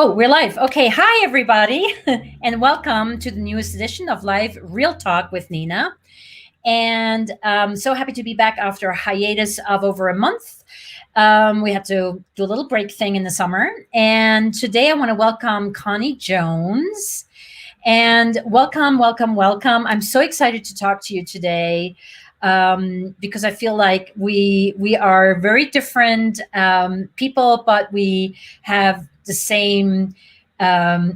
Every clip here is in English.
Oh, we're live. Okay. Hi, everybody, and welcome to the newest edition of Live Real Talk with Nina. And so happy to be back after a hiatus of over a month. We had to do a little break thing in the summer. And today I want to welcome Connie Jones. And welcome, welcome, welcome. I'm so excited to talk to you today because I feel like we are very different people, but we have the same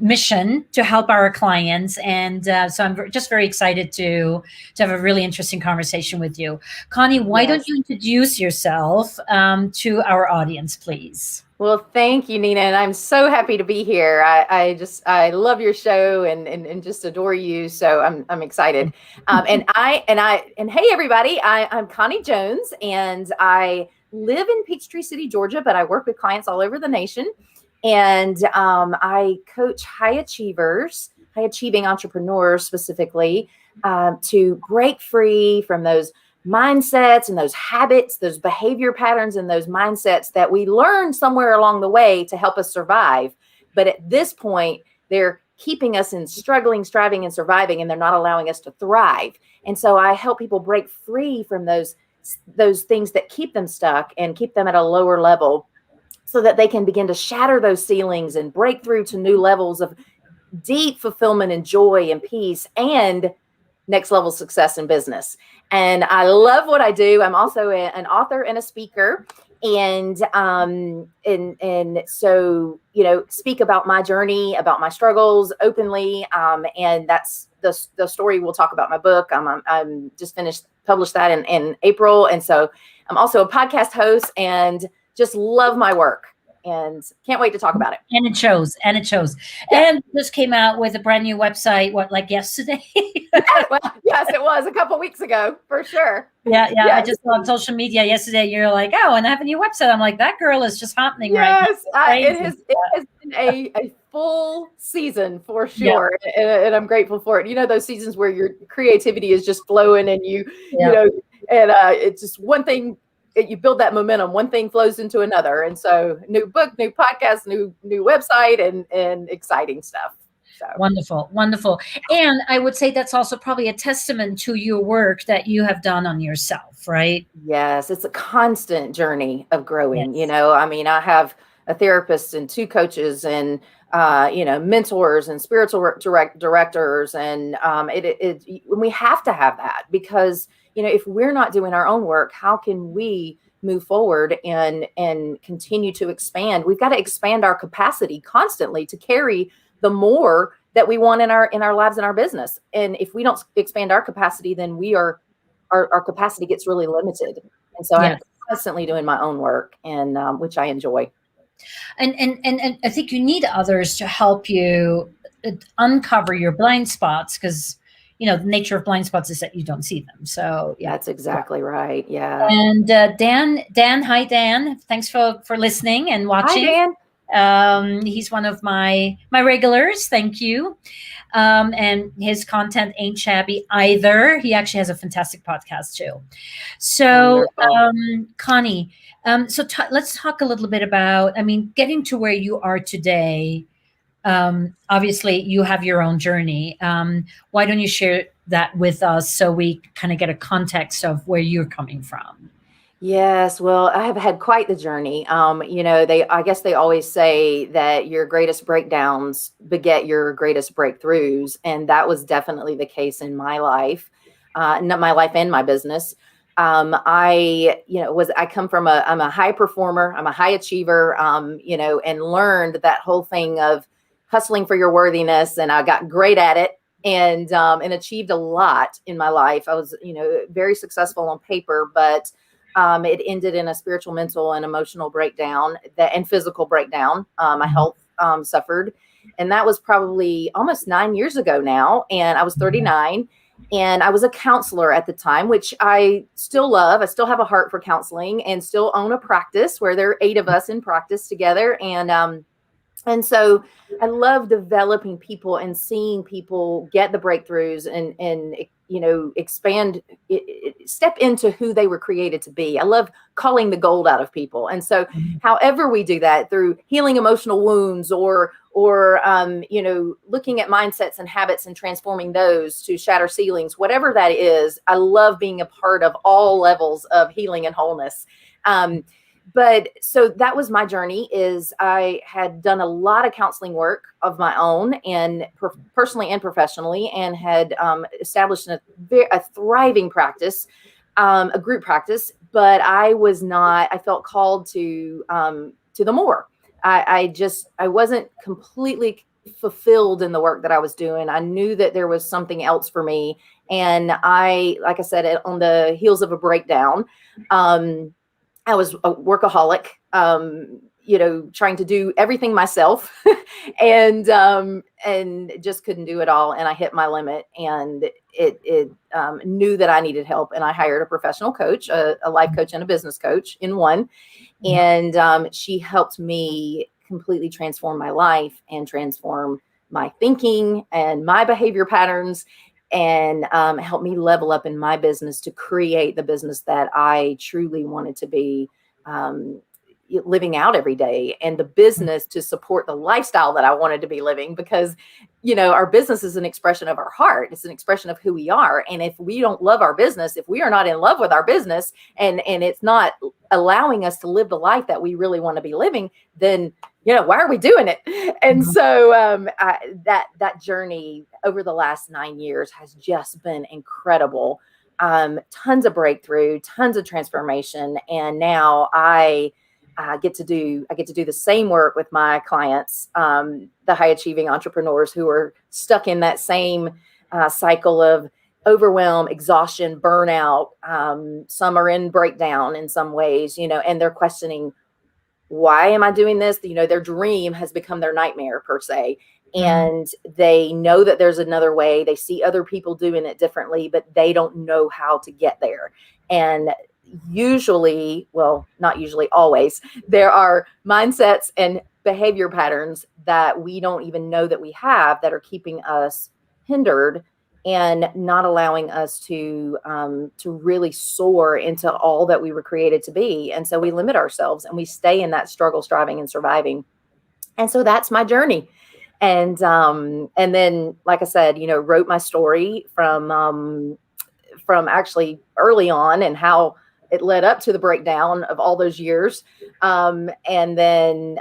mission to help our clients. And so I'm just very excited to have a really interesting conversation with you. Connie, why don't you introduce yourself to our audience, please? Well, thank you, Nina, and I'm so happy to be here. I love your show and just adore you. So I'm excited. And hey everybody, I'm Connie Jones, and I live in Peachtree City, Georgia, but I work with clients all over the nation. And I coach high achieving entrepreneurs specifically to break free from those mindsets and those habits, those behavior patterns and those mindsets that we learned somewhere along the way to help us survive. But at this point, they're keeping us in struggling, striving, and surviving, and they're not allowing us to thrive. And so I help people break free from those things that keep them stuck and keep them at a lower level, so that they can begin to shatter those ceilings and break through to new levels of deep fulfillment and joy and peace and next level success in business. And I love what I do. I'm also an author and a speaker. And so, speak about my journey, about my struggles openly. And that's the story. We'll talk about my book. I'm just published that in April. And so I'm also a podcast host and just love my work and can't wait to talk about it. And it shows. Yeah. And just came out with a brand new website, like yesterday? Well, yes, it was a couple weeks ago, for sure. Yeah. Yes. I just saw on social media yesterday, you're like, oh, and I have a new website. I'm like, that girl is just happening right now. It has been a full season for sure. Yeah. And I'm grateful for it. Those seasons where your creativity is just flowing and it's just one thing. You build that momentum, one thing flows into another. And so new book, new podcast, new website and exciting stuff. So. Wonderful. And I would say that's also probably a testament to your work that you have done on yourself, right? Yes. It's a constant journey of growing. Yes. I have a therapist and two coaches and, mentors and spiritual directors. And we have to have that because if we're not doing our own work, how can we move forward and continue to expand? We've got to expand our capacity constantly to carry the more that we want in our lives and our business. And if we don't expand our capacity, then our capacity gets really limited. And so I'm constantly doing my own work, and which I enjoy. And I think you need others to help you uncover your blind spots, because the nature of blind spots is that you don't see them. So that's exactly right. Yeah. And Dan, hi Dan. Thanks for listening and watching. Hi Dan. He's one of my regulars. Thank you. And his content ain't shabby either. He actually has a fantastic podcast too. So Connie, let's talk a little bit about, getting to where you are today. Obviously you have your own journey. Why don't you share that with us so we kind of get a context of where you're coming from? Yes. Well, I have had quite the journey. I guess they always say that your greatest breakdowns beget your greatest breakthroughs. And that was definitely the case in my life, not my life and my business. I'm a high performer. I'm a high achiever, and learned that whole thing of hustling for your worthiness. And I got great at it and achieved a lot in my life. I was, very successful on paper, but it ended in a spiritual, mental, and emotional breakdown and physical breakdown. My health suffered. And that was probably almost 9 years ago now. And I was 39. And I was a counselor at the time, which I still love. I still have a heart for counseling and still own a practice where there are 8 of us in practice together. And so I love developing people and seeing people get the breakthroughs and expand, step into who they were created to be. I love calling the gold out of people. And so however we do that, through healing emotional wounds or or looking at mindsets and habits and transforming those to shatter ceilings, whatever that is. I love being a part of all levels of healing and wholeness. But so that was my journey. Is I had done a lot of counseling work of my own, and personally and professionally, and had established a thriving practice, a group practice. But I felt called to the more. I wasn't completely fulfilled in the work that I was doing. I knew that there was something else for me. And like I said, on the heels of a breakdown, I was a workaholic, trying to do everything myself, and just couldn't do it all. And I hit my limit, and it knew that I needed help. And I hired a professional coach, a life coach and a business coach in one. And she helped me completely transform my life and transform my thinking and my behavior patterns, and help me level up in my business to create the business that I truly wanted to be living out every day, and the business to support the lifestyle that I wanted to be living. Because, our business is an expression of our heart. It's an expression of who we are. And if we don't love our business, if we are not in love with our business, and it's not allowing us to live the life that we really want to be living, then why are we doing it? And so that journey over the last 9 years has just been incredible. Tons of breakthrough, tons of transformation. And now I get to do the same work with my clients, the high achieving entrepreneurs who are stuck in that same cycle of overwhelm, exhaustion, burnout. Some are in breakdown in some ways, and they're questioning, why am I doing this? Their dream has become their nightmare, per se. And they know that there's another way. They see other people doing it differently, but they don't know how to get there. And usually, well, not usually, always, there are mindsets and behavior patterns that we don't even know that we have that are keeping us hindered and not allowing us to really soar into all that we were created to be. And so we limit ourselves, and we stay in that struggle, striving, and surviving. And so that's my journey. And then, like I said, wrote my story from actually early on, and how it led up to the breakdown of all those years. And then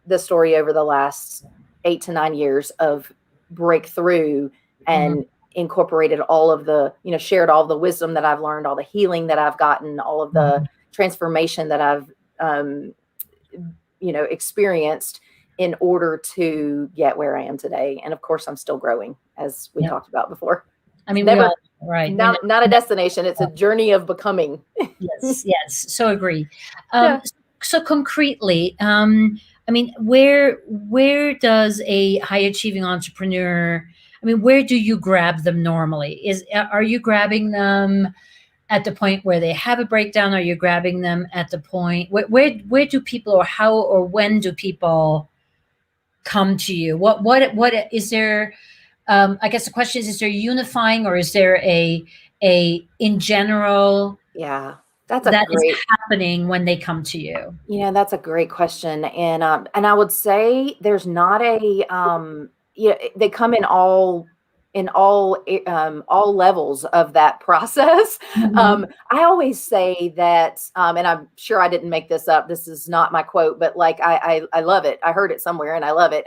the story over the last 8 to 9 years of breakthrough, and incorporated all of the, shared all the wisdom that I've learned, all the healing that I've gotten, all of the transformation that I've, experienced in order to get where I am today. And of course, I'm still growing, as we talked about before. I mean, never, right. Not a destination. It's a journey of becoming. Yes. So agree. So concretely, I mean, where does a high achieving entrepreneur, where do you grab them normally? Are you grabbing them at the point where they have a breakdown? Are you grabbing them at the point where do people, or how or when do people come to you? What is there? I guess the question is there unifying, or is there a in general? Yeah, that is happening when they come to you? That's a great question. And I would say there's not they come in all levels of that process. I always say that, and I'm sure I didn't make this up. This is not my quote, but like, I love it. I heard it somewhere and I love it.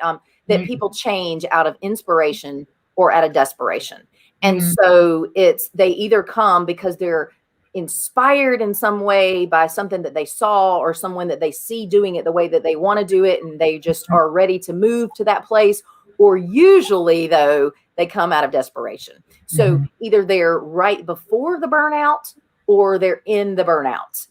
That people change out of inspiration or out of desperation. And so they either come because they're inspired in some way by something that they saw, or someone that they see doing it the way that they want to do it, and they just are ready to move to that place. Or usually, though, they come out of desperation. So either they're right before the burnout, or they're in the burnout.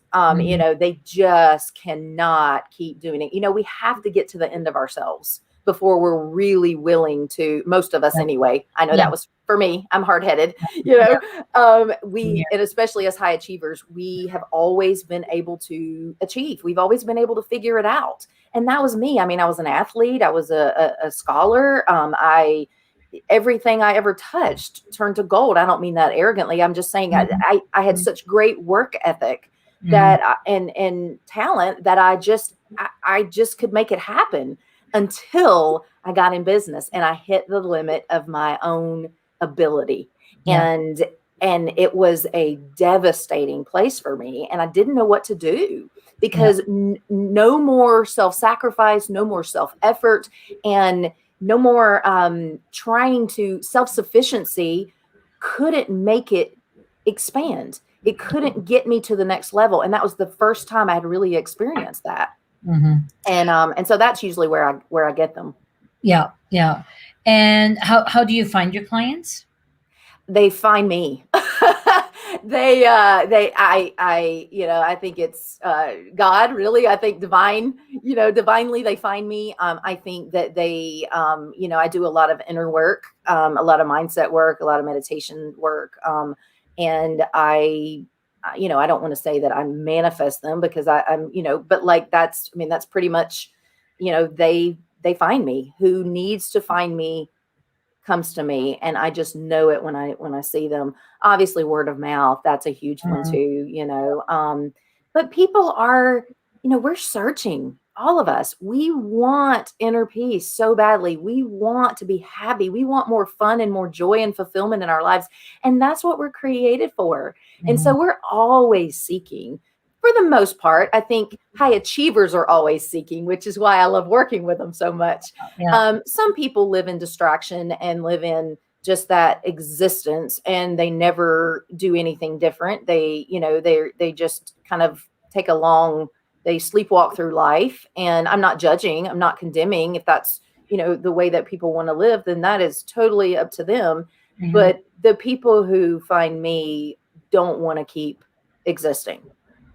They just cannot keep doing it. We have to get to the end of ourselves before we're really willing to, most of us anyway. I know that was for me. I'm hard-headed, and especially as high achievers, we have always been able to achieve. We've always been able to figure it out. And that was me. I was an athlete. I was a scholar. Everything I ever touched turned to gold. I don't mean that arrogantly. I'm just saying I had such great work ethic that and talent that I just could make it happen. until I got in business and I hit the limit of my own ability. Yeah. And it was a devastating place for me, and I didn't know what to do Yeah. because no more self-sacrifice, no more self-effort, and no more trying to self-sufficiency couldn't make it expand. It couldn't get me to the next level, and that was the first time I had really experienced that. Hmm. And so that's usually where I get them. Yeah. Yeah. And how do you find your clients? They find me. I I think it's God, really. I think divinely they find me. I think that they, I do a lot of inner work, a lot of mindset work, a lot of meditation work. And I don't want to say that I manifest them because but like that's pretty much, they find me. Who needs to find me comes to me, and I just know it when I see them. Obviously word of mouth, that's a huge one Mhm. too. But people are, we're searching, all of us. We want inner peace so badly. We want to be happy. We want more fun and more joy and fulfillment in our lives, and that's what we're created for. And Mhm. so we're always seeking. For the most part, I think high achievers are always seeking, which is why I love working with them so much. Yeah. Some people live in distraction and live in just that existence, and they never do anything different. They just kind of take a long, they sleepwalk through life. And I'm not judging, I'm not condemning. If that's, the way that people want to live, then that is totally up to them. Mhm. But the people who find me don't want to keep existing.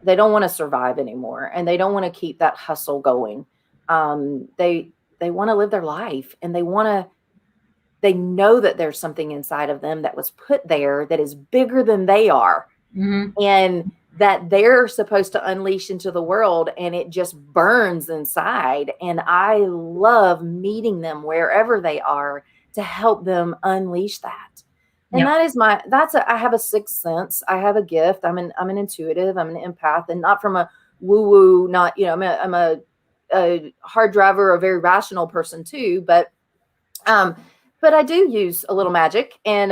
They don't want to survive anymore, and they don't want to keep that hustle going. They want to live their life, and they know that there's something inside of them that was put there that is bigger than they are, Mhm. and that they're supposed to unleash into the world, and it just burns inside. And I love meeting them wherever they are to help them unleash that. And Yep. that is I have a sixth sense. I have a gift. I'm an intuitive, I'm an empath, and not from a woo woo, not, I'm a hard driver, a very rational person too, um, but I do use a little magic, and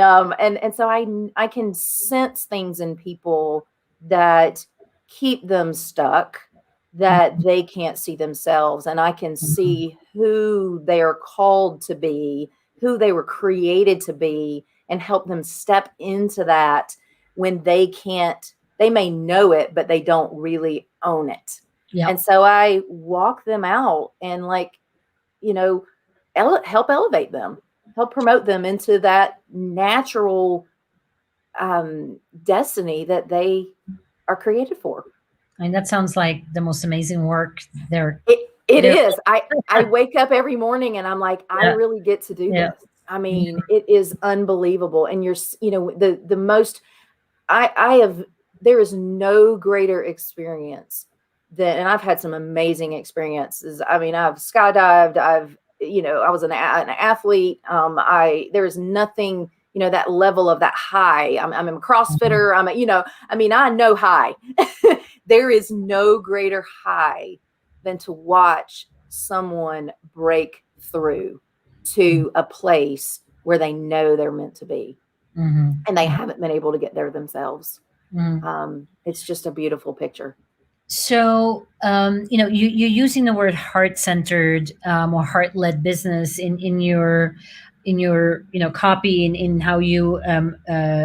so I can sense things in people that keep them stuck, that they can't see themselves, and I can Mhm. see who they are called to be, who they were created to be, and help them step into that when they can't. They may know it, but they don't really own it. Yep. And so I walk them out and, like, you know, help elevate them, help promote them into that natural destiny that they are created for. And that sounds like the most amazing work there. It There. is. I wake up every morning and I'm like, I Yeah. really get to do Yeah. this. I mean, Mhm. it is unbelievable. And the most I have, there is no greater experience than, and I've had some amazing experiences. I mean, I've skydived, I was an athlete. There is nothing, that level of that high. I'm a Mhm. CrossFitter. I mean, I know high. There is no greater high than to watch someone break through to a place where they know they're meant to be, Mhm. and they Mhm. haven't been able to get there themselves. Mhm. It's just a beautiful picture. So, you're using the word heart-centered, or heart-led business in your copy, in how you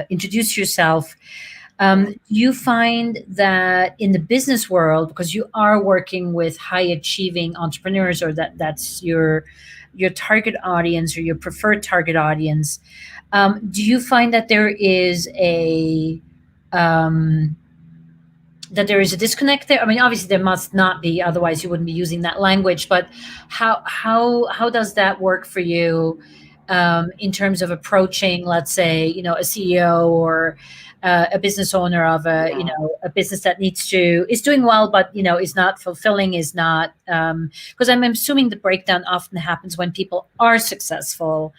introduce yourself. Yeah. You find that in the business world, because you are working with high achieving entrepreneurs, or that's your target audience or your preferred target audience, do you find that um, there is a disconnect there? I mean, obviously there must not be, otherwise you wouldn't be using that language. But how does that work for you, in terms of approaching, let's say, a CEO or a business owner of Yeah. a business that is doing well, but is not fulfilling, is not, because I'm assuming the breakdown often happens when people are successful,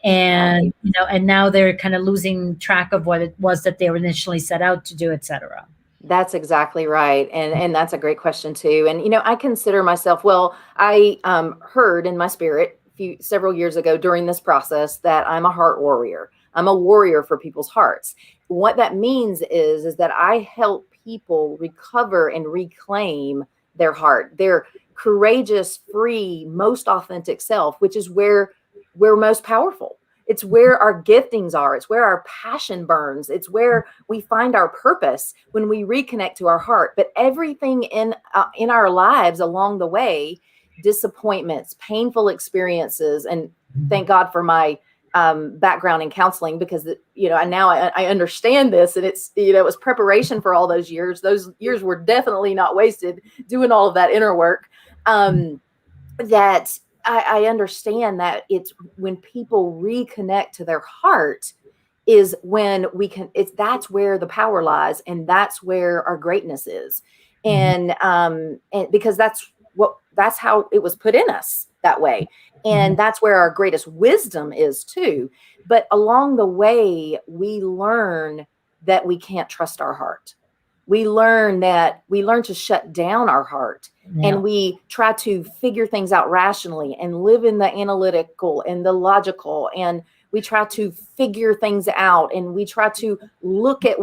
and Right. and now they're kind of losing track of what it was that they were initially set out to do, etc. That's exactly right. And that's a great question too. And I consider myself, well, I heard in my spirit several years ago during this process that I'm a heart warrior. I'm a warrior for people's hearts. What that means is that I help people recover and reclaim their heart, their courageous, free, most authentic self, which is where we're most powerful. It's where our giftings are. It's where our passion burns. It's where we find our purpose when we reconnect to our heart. But everything in our lives along the way, disappointments, painful experiences, and thank God for my background in counseling, because now I understand this, and it was preparation for all those years. Those years were definitely not wasted doing all of that inner work. That I understand that it's when people reconnect to their heart is when that's where the power lies, and that's where our greatness is. And because that's how it was put in us that way. And that's where our greatest wisdom is too. But along the way, we learn that we can't trust our heart. We learn to shut down our heart, and we try to figure things out rationally and live in the analytical and the logical, and we try to figure things out, and we try to look at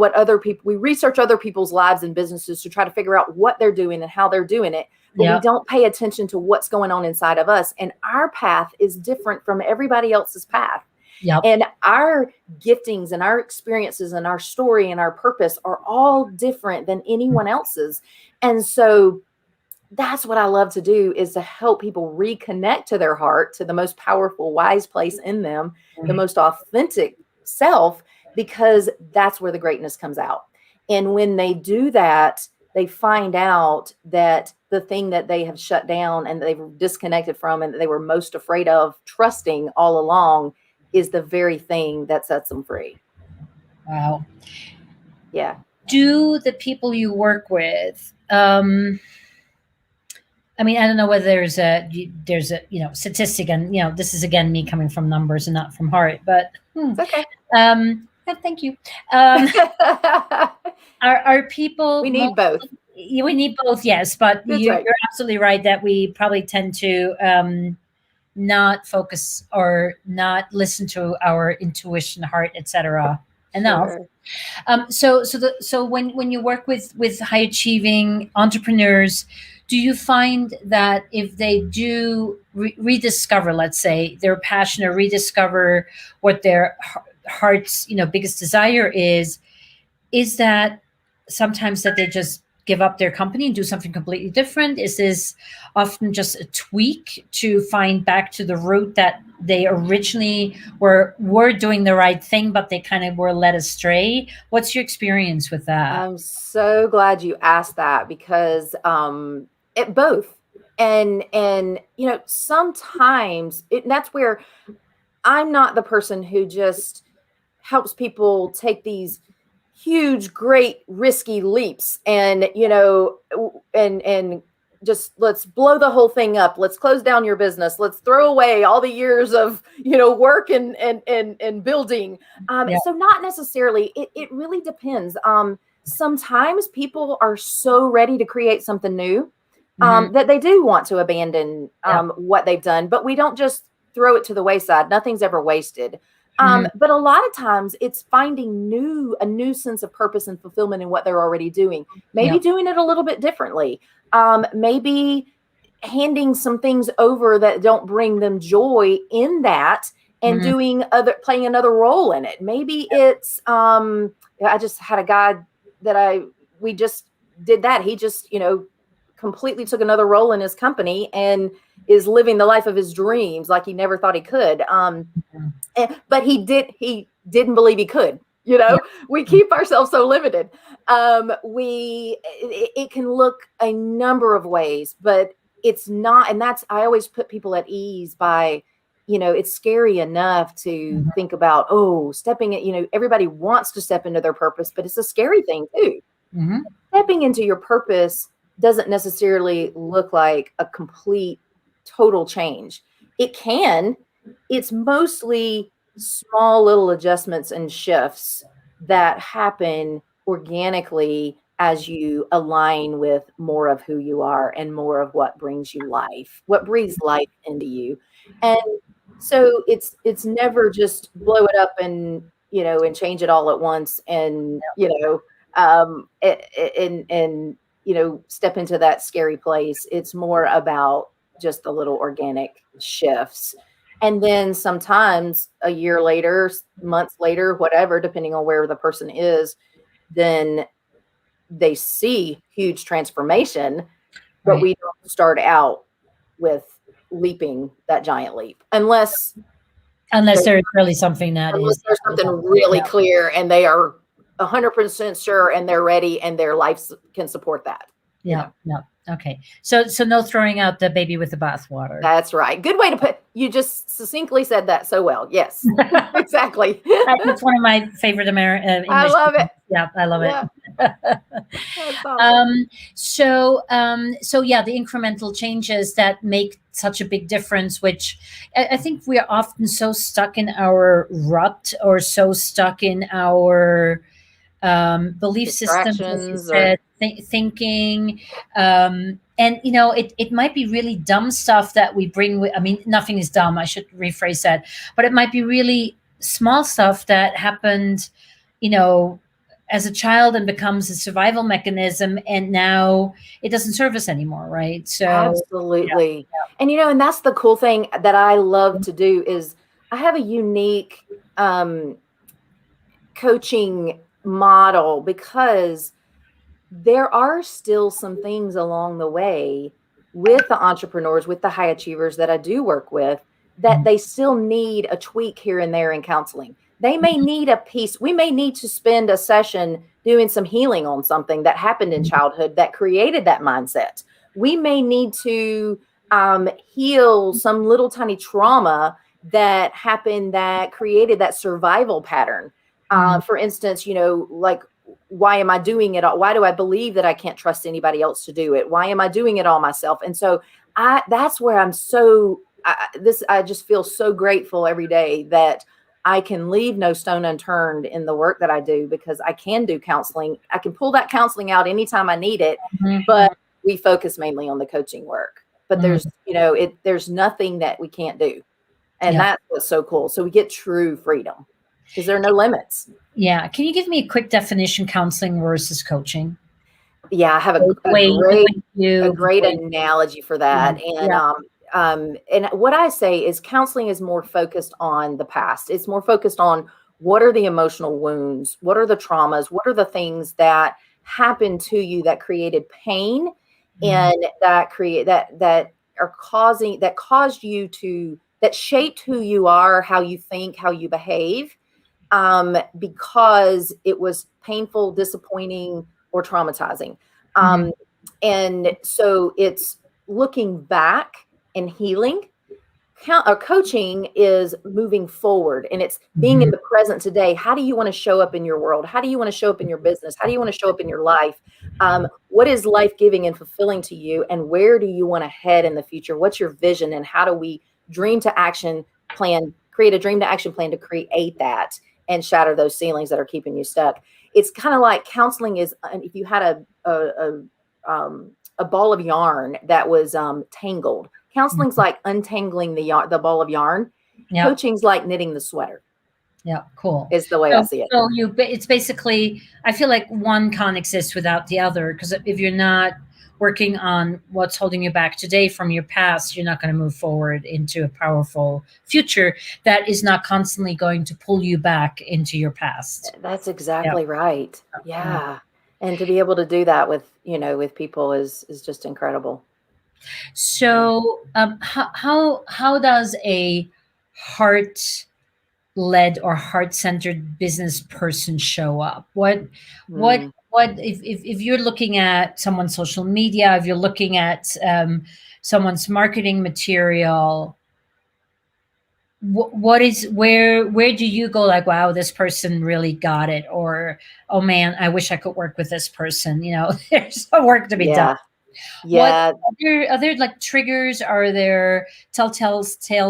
we research other people's lives and businesses to try to figure out what they're doing and how they're doing it. But we don't pay attention to what's going on inside of us. And our path is different from everybody else's path. Yep. And our giftings and our experiences and our story and our purpose are all different than anyone else's. And so that's what I love to do, is to help people reconnect to their heart, to the most powerful, wise place in them, the most authentic self, because that's where the greatness comes out. And when they do that, they find out that the thing that they have shut down and they've disconnected from and that they were most afraid of trusting all along is the very thing that sets them free. Wow. Yeah. Do the people you work with, I mean, I don't know whether there's a statistic, and this is again me coming from numbers and not from heart, but It's okay. Thank you. Are people? We need both. We need both, yes, but Right. You're absolutely right that we probably tend to not focus or not listen to our intuition, heart, etc. enough. Sure. So when you work with high achieving entrepreneurs, do you find that if they do rediscover, let's say, their passion, or rediscover what their heart's biggest desire is that sometimes that they just give up their company and do something completely different? Is this often just a tweak to find back to the root that they originally were doing the right thing, but they kind of were led astray? What's your experience with that? I'm so glad you asked that, because it both. And sometimes that's where I'm not the person who just helps people take these huge, great, risky leaps and just let's blow the whole thing up. Let's close down your business. Let's throw away all the years of work and building. So not necessarily. It really depends. Sometimes people are so ready to create something new that they do want to abandon what they've done, but we don't just throw it to the wayside. Nothing's ever wasted. But a lot of times it's finding a new sense of purpose and fulfillment in what they're already doing. Maybe doing it a little bit differently. Maybe handing some things over that don't bring them joy in that, and playing another role in it. Maybe it's, I just had a guy that we just did that. He just, completely took another role in his company and is living the life of his dreams like he never thought he could. But he didn't believe he could. We keep ourselves so limited. It can look a number of ways, but it's not. And I always put people at ease by, it's scary enough to think about, stepping it, everybody wants to step into their purpose, but it's a scary thing too. Stepping into your purpose doesn't necessarily look like a complete, total change. It can. It's mostly small little adjustments and shifts that happen organically as you align with more of who you are and more of what brings you life, what breathes life into you. And so it's never just blow it up and, and change it all at once and, and step into that scary place. It's more about just the little organic shifts. And then sometimes a year later, months later, whatever, depending on where the person is, then they see huge transformation, but Right. we don't start out with leaping that giant leap unless There's really something that is there's something really clear and they are 100% sure and they're ready and their life can support that. Yeah. Okay. So no throwing out the baby with the bathwater. That's right. Good way to put. You just succinctly said that so well. Yes, exactly. It's one of my favorite English. I love it. Yeah, I love it. That's awesome. So yeah, the incremental changes that make such a big difference, which I think we are often so stuck in our rut or so stuck in our belief systems, as you said, thinking. And it might be really dumb stuff that we bring with. I mean, nothing is dumb. I should rephrase that. But it might be really small stuff that happened, as a child and becomes a survival mechanism, and now it doesn't serve us anymore, right? So absolutely. Yeah. And and that's the cool thing that I love to do is I have a unique coaching model because there are still some things along the way with the entrepreneurs, with the high achievers that I do work with, that they still need a tweak here and there in counseling. They may need a piece. We may need to spend a session doing some healing on something that happened in childhood that created that mindset. We may need to heal some little tiny trauma that happened that created that survival pattern. For instance, like, why am I doing it all? Why do I believe that I can't trust anybody else to do it? Why am I doing it all myself? And so that's where I'm so, I just feel so grateful every day that I can leave no stone unturned in the work that I do, because I can do counseling. I can pull that counseling out anytime I need it, but we focus mainly on the coaching work. But there's, there's nothing that we can't do. And that's what's so cool. So we get true freedom because there are no limits. Yeah. Can you give me a quick definition, counseling versus coaching? Yeah, I have a great analogy for that. And what I say is counseling is more focused on the past. It's more focused on what are the emotional wounds? What are the traumas? What are the things that happened to you that created pain and that shaped who you are, how you think, how you behave, because it was painful, disappointing, or traumatizing. And so it's looking back and healing. Coaching is moving forward, and it's being in the present today. How do you want to show up in your world? How do you want to show up in your business? How do you want to show up in your life? What is life-giving and fulfilling to you? And where do you want to head in the future? What's your vision? And how do we create a dream to action plan to create that and shatter those ceilings that are keeping you stuck? It's kind of like counseling is, if you had a ball of yarn that was tangled. Counseling's like untangling the ball of yarn. Coaching's like knitting the sweater. Yeah, cool. Is the way I see it. So it's basically, I feel like one can't exist without the other, because if you're not working on what's holding you back today from your past, you're not going to move forward into a powerful future that is not constantly going to pull you back into your past. That's exactly right. Yeah. And to be able to do that with people is just incredible. So how does a heart-led or heart-centered business person show up? What if you're looking at someone's social media, if you're looking at someone's marketing material, where do you go, like, wow, this person really got it, or, oh man, I wish I could work with this person? There's some work to be done. Yeah. Are there like triggers? Are there telltale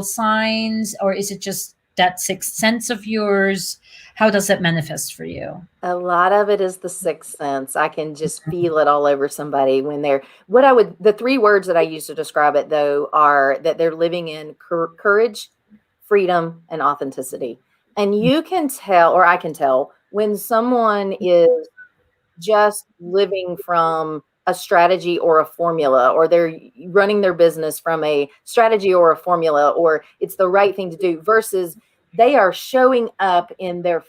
signs, or is it just that sixth sense of yours? How does that manifest for you? A lot of it is the sixth sense. I can just feel it all over somebody when the three words that I use to describe it though are that they're living in courage, freedom, and authenticity. And you can tell, or I can tell, when someone is just living from a strategy or a formula, or they're running their business from a strategy or a formula, or it's the right thing to do, versus they are showing up in the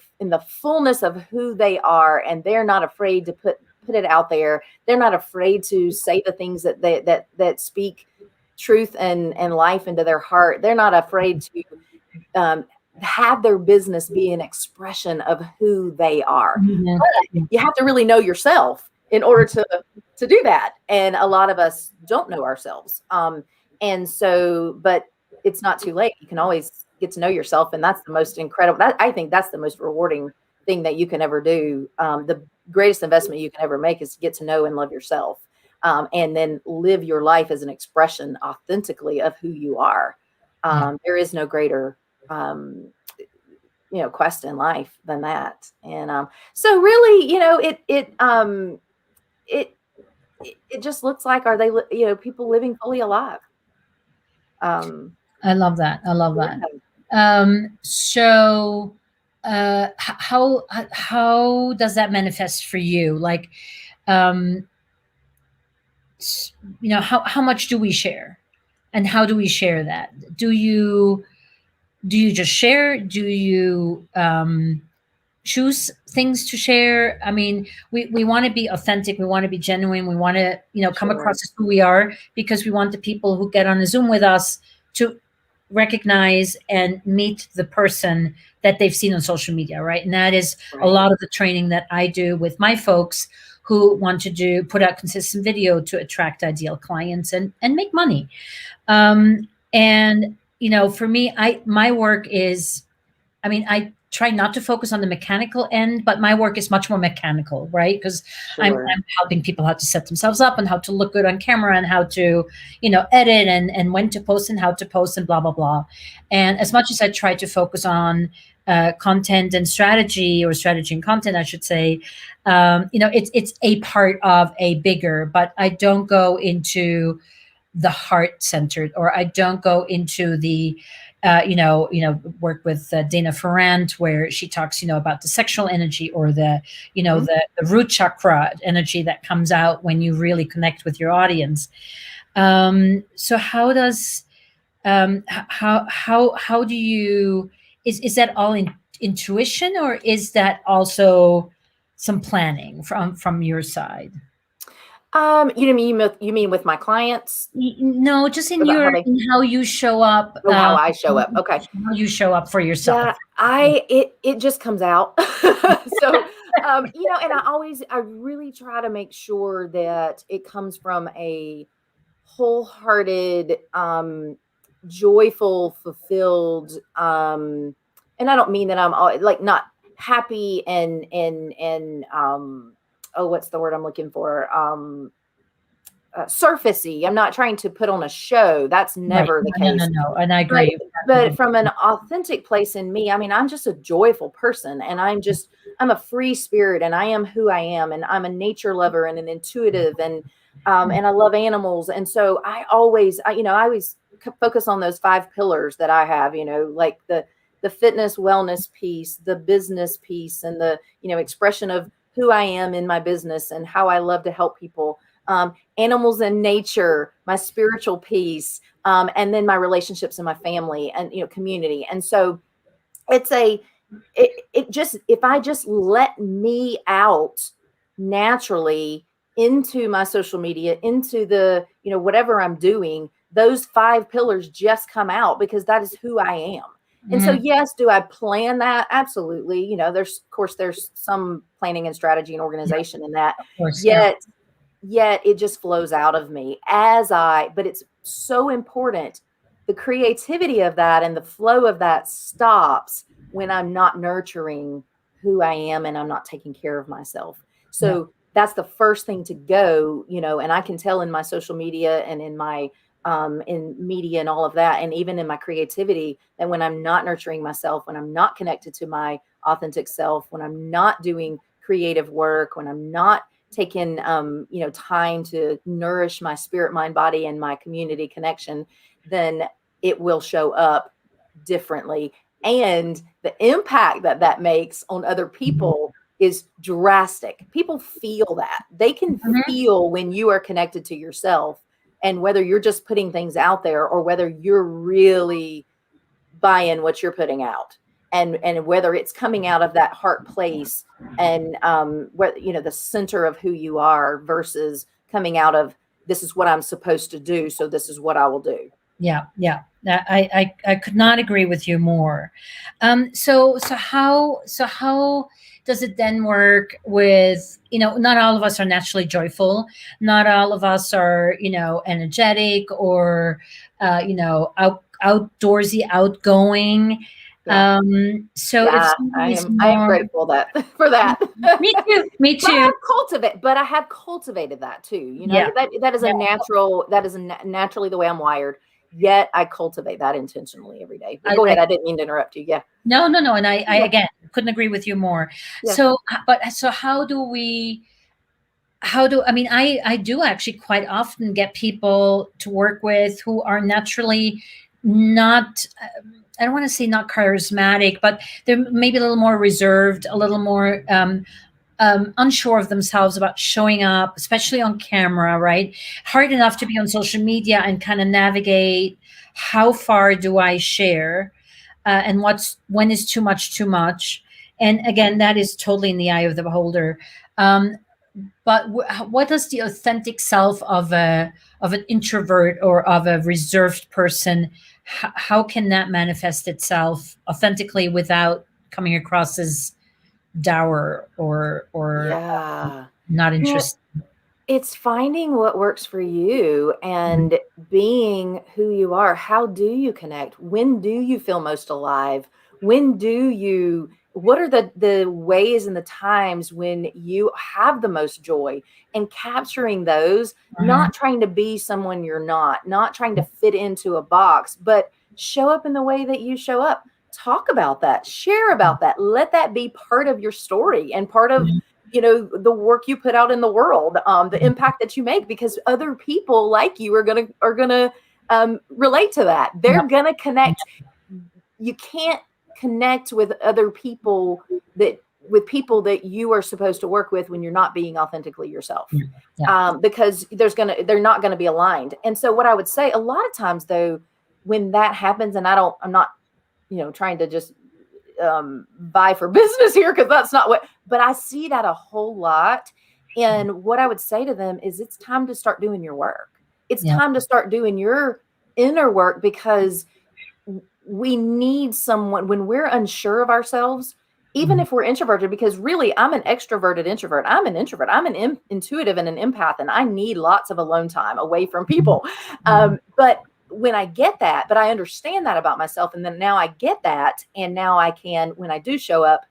fullness of who they are, and they're not afraid to put it out there. They're not afraid to say the things that speak truth and life into their heart. They're not afraid to have their business be an expression of who they are. But you have to really know yourself in order to do that. And a lot of us don't know ourselves. And so, but it's not too late. You can always get to know yourself. And that's the most incredible, I think that's the most rewarding thing that you can ever do. The greatest investment you can ever make is to get to know and love yourself. And then live your life as an expression authentically of who you are. There is no greater quest in life than that. And so really, it just looks like, are they people living fully alive? I love that. I love that. So how does that manifest for you? Like, how much do we share, and how do we share that? Do you just share? Do you choose things to share? I mean, we want to be authentic. We want to be genuine. We want to, come across as who we are, because we want the people who get on the Zoom with us to recognize and meet the person that they've seen on social media, right? And that is a lot of the training that I do with my folks who want to put out consistent video to attract ideal clients and make money. And for me, my work is, I try not to focus on the mechanical end, but my work is much more mechanical, right? Because I'm helping people how to set themselves up and how to look good on camera and how to, edit and when to post and how to post and blah, blah, blah. And as much as I try to focus on content and strategy, or strategy and content, I should say, it's a part of a bigger, but I don't go into the heart centered, or I don't go into the work with Dana Froriep, where she talks, about the sexual energy, or the, the root chakra energy that comes out when you really connect with your audience. So how does, how do you, is that all intuition, or is that also some planning from your side? You mean with my clients? No, just in how you show up. How I show up. Okay. How you show up for yourself. Yeah, it just comes out. So, and I really try to make sure that it comes from a wholehearted, joyful, fulfilled, and I don't mean that I'm like not happy and what's the word I'm looking for? Surfacey. I'm not trying to put on a show. That's never the case. No. And I agree. But from an authentic place in me, I'm just a joyful person, and I'm a free spirit, and I am who I am, and I'm a nature lover and an intuitive, and I love animals. And so I always focus on those 5 pillars that I have, like the fitness, wellness piece, the business piece, and the, expression of who I am in my business and how I love to help people. Animals and nature, my spiritual piece, and then my relationships and my family and, community. And so it's if I just let me out naturally into my social media, into the, whatever I'm doing, those 5 pillars just come out, because that is who I am. And so, yes, do I plan that? Absolutely. There's some planning and strategy and organization in that. Yet it just flows out of me but it's so important. The creativity of that and the flow of that stops when I'm not nurturing who I am and I'm not taking care of myself. So that's the first thing to go, and I can tell in my social media and in my in media and all of that, and even in my creativity, that when I'm not nurturing myself, when I'm not connected to my authentic self, when I'm not doing creative work, when I'm not taking time to nourish my spirit, mind, body, and my community connection, then it will show up differently. And the impact that that makes on other people is drastic. People feel that. They can Mhm. feel when you are connected to yourself, and whether you're just putting things out there or whether you're really buying what you're putting out, and whether it's coming out of that heart place, and what, the center of who you are, versus coming out of, this is what I'm supposed to do, so this is what I will do. Yeah, yeah. I could not agree with you more. So how does it then work with, not all of us are naturally joyful, not all of us are, energetic or outdoorsy, outgoing. Yeah. So if Yeah, somebody is I am more, grateful that for that. me too, me But too. I have cultivated that too. Yeah, That is a yeah. natural, naturally the way I'm wired. Yet I cultivate that intentionally every day. But I, go ahead. I I didn't mean to interrupt you. Yeah. No, no, no. And I Yeah. again couldn't agree with you more. Yeah. So how do we, I mean, I do actually quite often get people to work with who are naturally not, I don't want to say not charismatic, but they're maybe a little more reserved, a little more unsure of themselves about showing up, especially on camera, right? Hard enough to be on social media and kind of navigate, how far do I share, and when is too much too much. And again, that is totally in the eye of the beholder. Um, but what does the authentic self of an introvert or of a reserved person, how can that manifest itself authentically without coming across as dour or Yeah. not You know, interested? it's finding what works for you Mhm. and being who you are. How do you connect? When do you feel most alive? What are the ways and the times when you have the most joy? And capturing those, Mhm. not trying to be someone you're not trying to fit into a box, but show up in the way that you show up. Talk about that, share about that, let that be part of your story and part of, Mhm. the work you put out in the world, the impact that you make, because other people like you are gonna relate to that. They're Yep. gonna connect. You can't connect with other people with people that you are supposed to work with when you're not being authentically yourself, Yeah. Yeah. because they're not going to be aligned. And so what I would say, a lot of times though, when that happens, and I'm not trying to just buy for business here, because that's not what, but I see that a whole lot. And what I would say to them is, it's time to start doing your work. It's Yeah. time to start doing your inner work, because we need someone when we're unsure of ourselves, even Mhm. if we're introverted, because really I'm an extroverted introvert. I'm an introvert. I'm an intuitive and an empath, and I need lots of alone time away from people. Mhm. But when I get that, but I understand that about myself, and then now I get that, and now I can, when I do show up,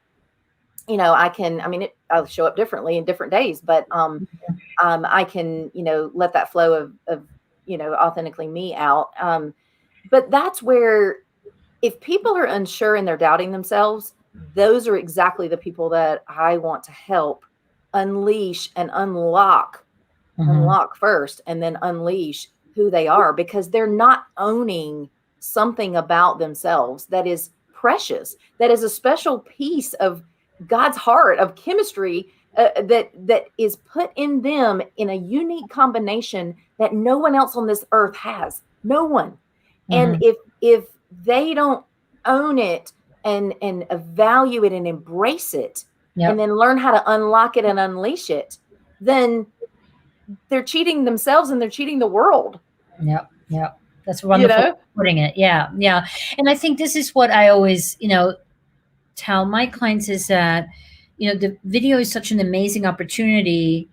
I can, I mean, I'll show up differently in different days, but I can, let that flow of authentically me out. But that's where, if people are unsure and they're doubting themselves, those are exactly the people that I want to help unleash and Mhm. unlock first, and then unleash who they are, because they're not owning something about themselves that is precious, that is a special piece of God's heart, of chemistry, that is put in them in a unique combination that no one else on this earth has. No one. And Mhm. if they don't own it, and value it and embrace it, and Yep. then learn how to unlock it and unleash it, then they're cheating themselves and they're cheating the world, Yep. Yep. That's a you wonderful way know? of putting it. Yeah. Yeah. And I think this is what I always, tell my clients is that, the video is such an amazing opportunity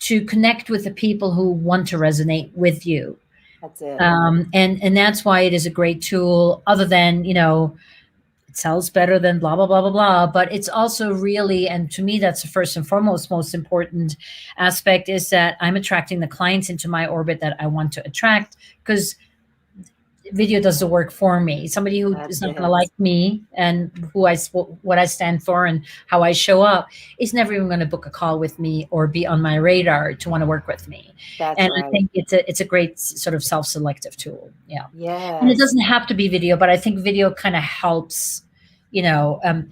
to connect with the people who want to resonate with you. That's it. And that's why it is a great tool. Other than, sells better than blah blah blah blah blah, but it's also really, and to me that's the first and foremost most important aspect, is that I'm attracting the clients into my orbit that I want to attract, because video does the work for me. Somebody who is That's not going to it. like me and what I stand for and how I show up is never even going to book a call with me or be on my radar to want to work with me. That's And I right. think it's a great sort of self-selective tool. Yeah. And it Yes. doesn't have to be video, but I think video kind of helps,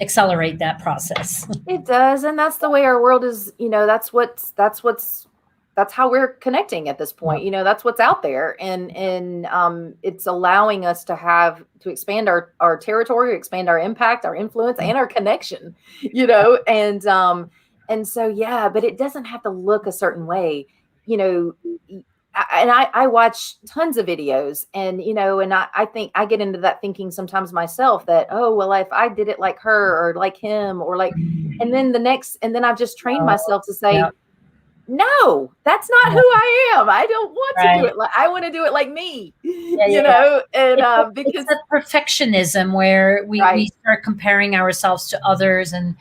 accelerate that process. It does, and that's the way our world is, that's how we're connecting at this Yeah. point. That's what's out there, and it's allowing us to expand our territory, expand our impact, our influence, and our connection, and so yeah, but it doesn't have to look a certain way, you know. And I watch tons of videos, and I think I get into that thinking sometimes myself that, oh, well, if I did it like her or like him or like, and then I've just trained Oh, myself to yeah. say, no, that's not who Yeah. I am. I don't want to do Right. it like, I want to do it like me, Yeah, yeah, yeah. and It's because that perfectionism where we right. start comparing ourselves to others. And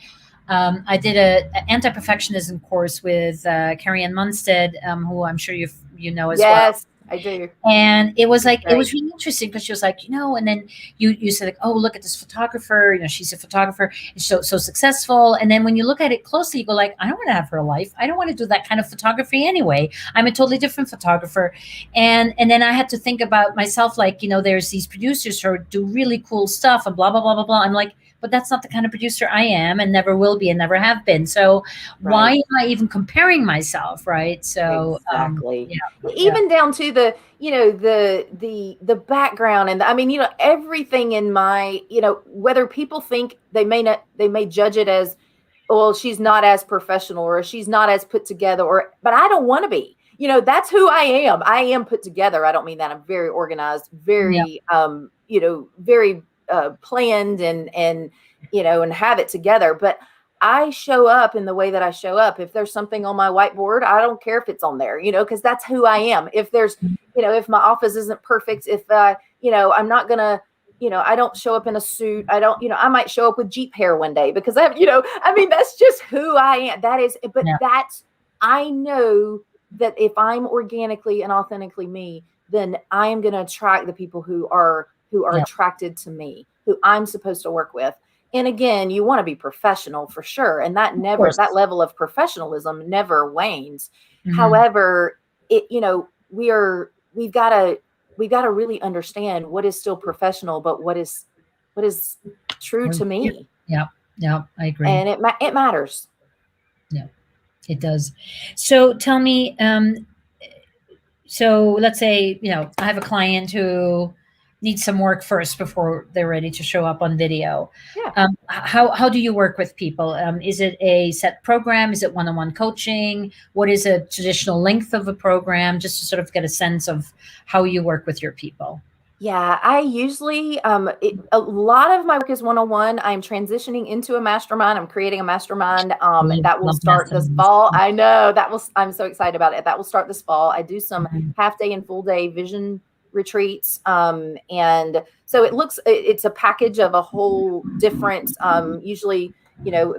I did a anti-perfectionism course with Carrie Ann Munstead, who I'm sure you know as well. Yes, I do. And it was She's like, it great. was really interesting because she was like, and then you said like, oh, look at this photographer, she's a photographer, and so successful. And then when you look at it closely, you go like, I don't want to have her life. I don't want to do that kind of photography anyway. I'm a totally different photographer. And then I had to think about myself, like, there's these producers who do really cool stuff and blah blah blah blah blah. I'm like, but that's not the kind of producer I am and never will be and never have been. So why Right. am I even comparing myself? Right. So Exactly. yeah, yeah, Even down to the background, and I mean, everything in my, whether people think they may judge it as, well, she's not as professional or she's not as put together, but I don't want to be. That's who I am. I am put together. I don't mean that. I'm very organized, yeah, very very planned, and have it together, but I show up in the way that I show up. If there's something on my whiteboard, I don't care if it's on there, because that's who I am. If there's, if my office isn't perfect, if I'm not gonna, I don't show up in a suit. I don't, I might show up with Jeep hair one day because I have, I mean, that's just who I am. That is, but yeah, I know that if I'm organically and authentically me, then I am going to attract the people who are yeah. attracted to me, who I'm supposed to work with. And again, you want to be professional for sure, and Of course. that level of professionalism never wanes. Mhm. However, we've got to really understand what is still professional, but what is true Well, to yeah, me, yeah, yeah, I agree. and it matters. Yeah, it does. So tell me, so let's say, I have a client who needs some work first before they're ready to show up on video. Yeah. How do you work with people? Is it a set program? Is it one-on-one coaching? What is a traditional length of a program? Just to sort of get a sense of how you work with your people. Yeah, I usually a lot of my work is one-on-one. I'm transitioning into a mastermind. I'm creating a mastermind Love, that will love start this masterminds. fall. I know I'm so excited about it. That will start this fall. I do some Mhm. half day and full day vision retreats, and so it's a package of a whole different, usually,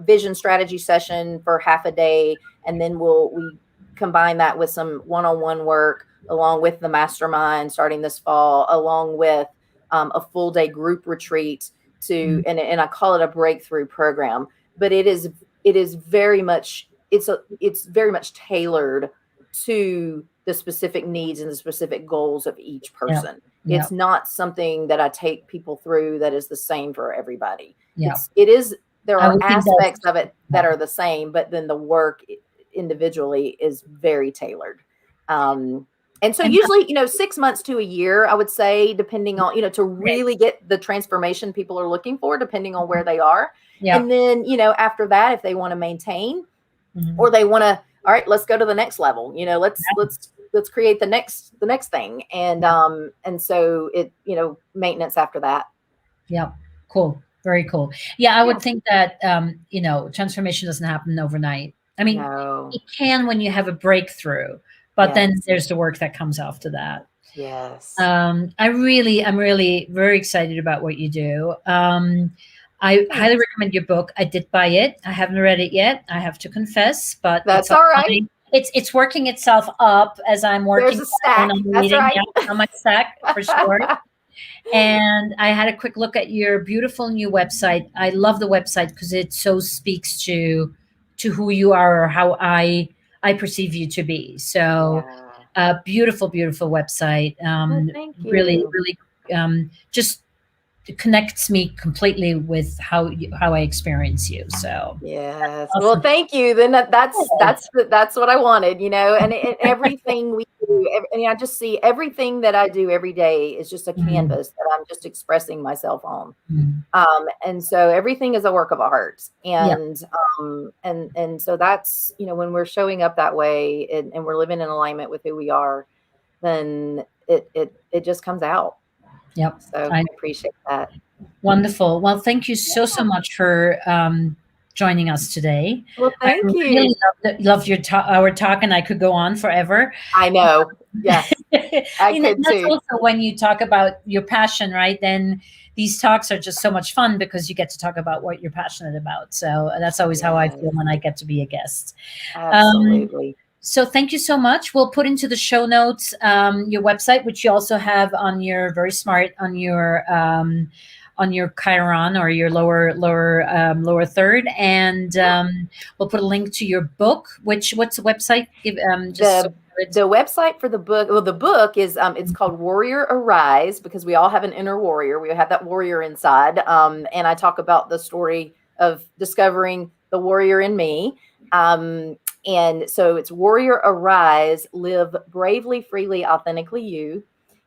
vision strategy session for half a day, and then we combine that with some one-on-one work along with the mastermind starting this fall, along with a full day group retreat Mhm. and I call it a breakthrough program, but it is very much, it's very much tailored to the specific needs and the specific goals of each Yeah, person. yeah, It's not something that I take people through that is the same for everybody. yeah. There I are would think aspects that's of it yeah, that are the same, but then the work individually is very tailored. Um, and so and usually, 6 months to a year, I would say, depending on, to okay. really get the transformation people are looking for, depending on where they are. Yeah. And then, after that, if they want to maintain, Mhm. or they want to, all right, let's go to the next level, let's create the next thing. And so maintenance after that. Yeah. Cool. Very cool. Yeah, I Yeah. would think that transformation doesn't happen overnight. I mean, No. it can when you have a breakthrough, but then Yes. there's the work that comes after that. Yes. I'm really very excited about what you do. I highly Thanks. recommend your book. I did buy it. I haven't read it yet. I have to confess, but it's That's on all right. my, it's working itself up as I'm There's working a on it and stack. I'm That's reading. right. Yeah, it's on my stack for sure. And I had a quick look at your beautiful new website. I love the website because it so speaks to who you are or how I perceive you to be. So, Yeah. beautiful, beautiful website. Well, thank Really, you. really, just connects me completely with how I experience you. So Yes. Well, awesome. thank you. Then that's Good. that's what I wanted, and everything we do. I just see everything that I do every day is just a Mhm. canvas that I'm just expressing myself on. Mhm. And so everything is a work of art, Yeah. and so that's when we're showing up that way, and we're living in alignment with who we are, then it just comes out. Yep. So I I appreciate that. Wonderful. Well, thank you so so much for joining us today. Well, I thank really you. loved your our talk, and I could go on forever. I know. Yes, I could That's too. also when you talk about your passion, right? Then these talks are just so much fun because you get to talk about what you're passionate about. So that's always how I feel Yes, when I get to be a guest. Um, absolutely. so thank you so much. We'll put into the show notes your website, which you also have on your very smart on your Chiron or your lower third, and we'll put a link to your book. What's the website? Give just so the it's the website for the book, well, the book is it's called Warrior Arise, because we all have an inner warrior. We have that warrior inside, and I talk about the story of discovering the warrior in me. And so it's Warrior Arise, live bravely, freely, authentically you.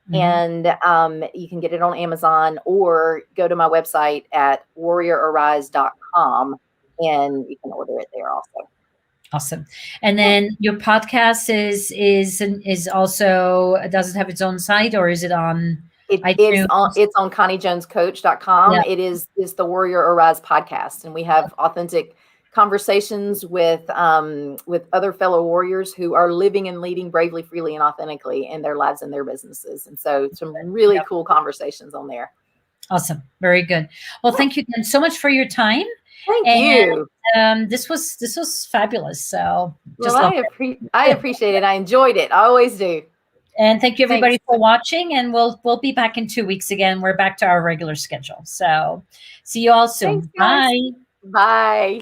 Mhm. And you can get it on Amazon, or go to my website at warriorarise.com, and you can order it there also. Awesome. And then your podcast is also, does it have its own site or is it on It's iTunes? on ConnieJonesCoach.com. Yeah. It's the Warrior Arise podcast, and we have authentic conversations with other fellow warriors who are living and leading bravely, freely, and authentically in their lives and their businesses. And so some really Yep. cool conversations on there. Awesome. Very good. Well, Yeah. thank you again so much for your time. Thank And you. this was fabulous. So Well, just love I it. appreciate it. I enjoyed it. I always do. And thank you Thanks. everybody for watching. And we'll be back in 2 weeks again. We're back to our regular schedule. So see you all Thanks, soon. guys. Bye. Bye.